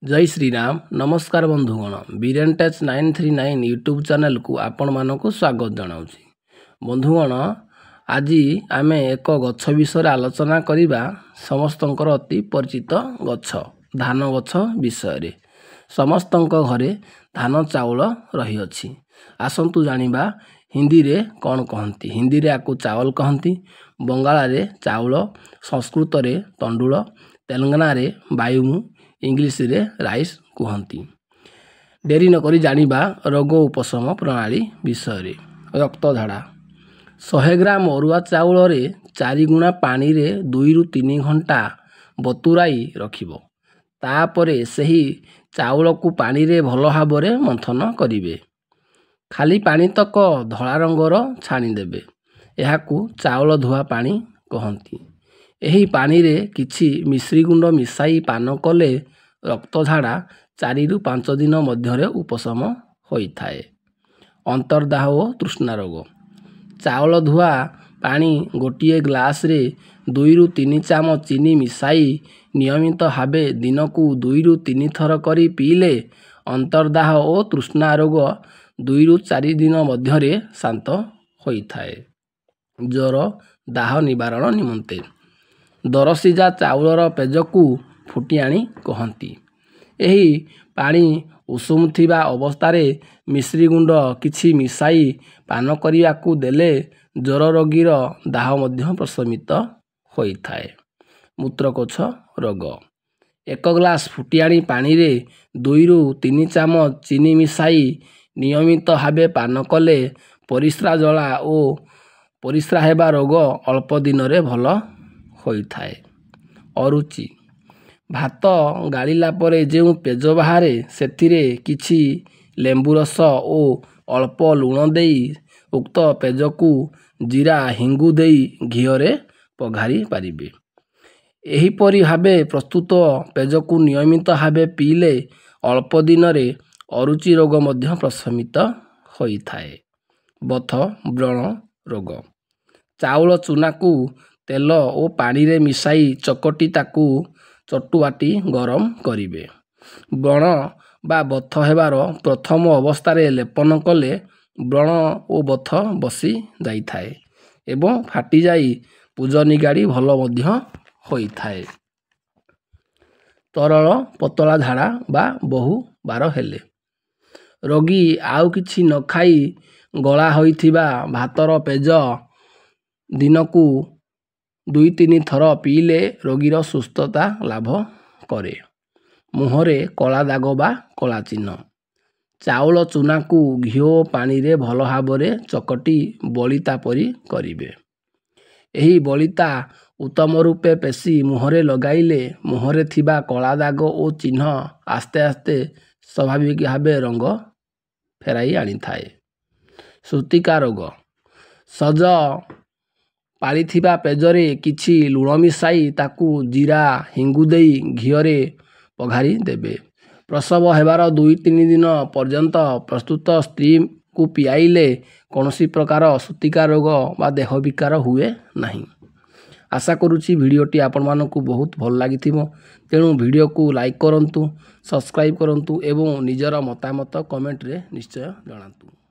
जय श्री राम नमस्कार बंधुगण बीरेन टेच 939 यूट्यूब चैनल को आपण मानक स्वागत जनाऊँगी। बंधुगण आज आमे एक गछ विषय आलोचना करिबा समस्तंकर अति परिचित गछ धान गछ विषय समस्तंक घरे धान चाउल रही अछि। आसंतु जानिबा हिंदी रे कौन कहती। हिंदी रे आकु चावल कहती, बंगाला रे चाउल, संस्कृत रे तंडुल, तेलंगाना रे बायुमु, इंग्लिश रे राइस कहती। डेरी नकरी जानिबा रोग उपशम प्रणाली विषय। रक्त झाड़ा 100 ग्राम अरुआ चाउल रे 4 गुणा पानी रे 2 रु 3 घंटा बतुराई रखिबो। तापरे सही चाउल को पानी रे भल भाबरे मंथन करिवे। खाली पानी तक धला रंगर छाणी देबे। एहाकू चाउल धुआ पानी कहती। एही पानी रे किछि मिश्री गुंड मिसाई पान कले रक्त झाड़ा 4 रु 5 दिन मध्यरे उपशम होइथाए। अंतर्दाह और तृष्णा रोग चाउल धुआ पानी गोटे ग्लास रे 2 रु 3 चामच चीनी मिसाई नियमित भावे दिन को 2 रु 3 थर करी पीले अंतर्दाह और तृष्णा रोग 2 रु 4 दिन मध्यरे शांत होइथाए। ज्वर दाह निवारण निमंते दरसिजा चाउलर पेजकू फुटियाणी कहती। एही पानी उषुम थिबा अवस्थारे मिश्री गुंड किछि मिसाई पान करियाकू देले ज्वर रोगीर दाह मध्य प्रशमित होइथाए। मूत्रकोश रोग 1 ग्लास फुटियाणी पानी रे 2 रु 3 चामच चीनी मिसाई नियमित भावे पान कले परिस्रा जला और परिस्रा हेबा रोग अल्प दिन रे भल होइथाए। अरुचि भात गालिला परे जेउ पेज बाहारे सेथिरे किछि लेंबु रस और अल्प लुण देई उक्त पेजकू जीरा हिंगु देई घिओरे पघारी पारिबे। एहीपरि भावे प्रस्तुत पेजकू नियमित भावे पीले अल्प दिन रे अरुचि रोग मध्य प्रशमित होइथाए। बथ व्रण रोग चाउल चूनाकू तेल और पानी रे मिसाई चकटी ताकू चटुआटी गरम करिवे। व्रण बा बथ हेबार प्रथम अवस्था रे लेपन कले व्रण और बथ बसी जाइथाए एवं फाटी जाई पूजनी गाड़ी भल मध्य होइथाए। तरल पतला झाड़ा बा बहु बार हेले रोगी आउ किछि न खाई गला होइथिबा भातर पेज दिनकू 2-3 थर पीले रोगीर सुस्थता लाभ करे। मुहरे कला दाग बा कला चिन्ह चाउल चूनाकू घिओ पानी रे भल भाबरे चकटी बलिता परी करिवे। एही बलिता उत्तम रूपे पेशी मुहरे लगाइले मुहरे थिबा कला दाग और चिन्ह आस्ते आस्ते स्वाभाविक भावे रंग फेराई आनी थाए। सूतिका रोग सज पाली थिबा पेजरे किछि लुण मिसाई ताकू जीरा हिंगु देई घिओरे पघारी देबे। प्रसव हेबार 2-3 दिन पर्यंत प्रस्तुत स्त्री को पियाइले कौनसी प्रकार सूतिका रोग बा देह विकार हुए नहीं। आशा करुछि भिडियोटी आपण मानकू बहुत भल लागिथिबो। तेणु भिडियो को लाइक करंतु, सब्सक्राइब करंतु एवं निजर मतामत कमेंट रे निश्चय जणातु।